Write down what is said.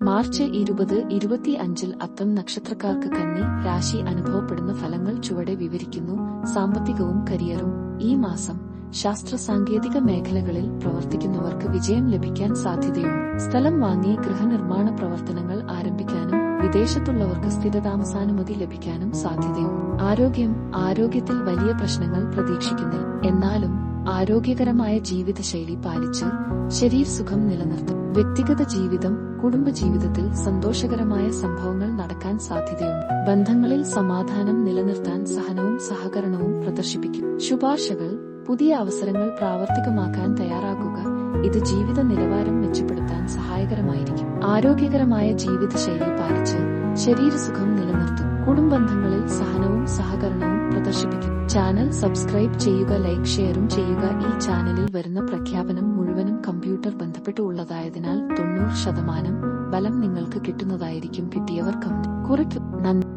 March 20-25 അത്തം നക്ഷത്രക്കാർക്ക് കന്നി രാശി അനുഭവപ്പെടുന്ന ഫലങ്ങൾ ചുവടെ വിവരിക്കുന്നു. സാമ്പത്തികവും കരിയറും. ഈ മാസം ശാസ്ത്ര സാങ്കേതിക മേഖലകളിൽ പ്രവർത്തിക്കുന്നവർക്ക് വിജയം ലഭിക്കാൻ സാധ്യതയുണ്ട്. സ്ഥലം വാങ്ങി ഗൃഹനിർമ്മാണ പ്രവർത്തനങ്ങൾ ആരംഭിക്കാനും വിദേശത്തുള്ളവർക്ക് സ്ഥിരതാമസാനുമതി ലഭിക്കാനും സാധ്യതയുണ്ട്. ആരോഗ്യത്തിൽ വലിയ പ്രശ്നങ്ങൾ പ്രതീക്ഷിക്കുന്നില്ല. എന്നാലും ആരോഗ്യകരമായ ജീവിതശൈലി പാലിച്ച് ശരീരസുഖം നിലനിർത്തും. വ്യക്തിഗത ജീവിതം. കുടുംബജീവിതത്തിൽ സന്തോഷകരമായ സംഭവങ്ങൾ നടക്കാൻ സാധ്യതയുണ്ട്. ബന്ധങ്ങളിൽ സമാധാനം നിലനിർത്താൻ സഹനവും സഹകരണവും പ്രദർശിപ്പിക്കും. ശുപാർശകൾ. പുതിയ അവസരങ്ങൾ പ്രാവർത്തികമാക്കാൻ തയ്യാറാകുക. ഇത് ജീവിത നിലവാരം മെച്ചപ്പെടുത്താൻ സഹായകരമായിരിക്കും. ആരോഗ്യകരമായ ജീവിതശൈലി പാലിച്ച് ശരീരസുഖം നിലനിർത്തും. കുടുംബബന്ധങ്ങളിൽ സഹനവും സഹകരണവും പ്രദർശിപ്പിക്കും. ചാനൽ സബ്സ്ക്രൈബ് ചെയ്യുക, ലൈക്ക് ഷെയറും ചെയ്യുക. ഈ ചാനലിൽ വരുന്ന പ്രഖ്യാപനം മുഴുവനും കമ്പ്യൂട്ടർ ബന്ധപ്പെട്ട് ഉള്ളതായതിനാൽ 90% ബലം നിങ്ങൾക്ക് കിട്ടുന്നതായിരിക്കും. കിട്ടിയവർ കമന്റ് കുറിക്കും. നന്ദി.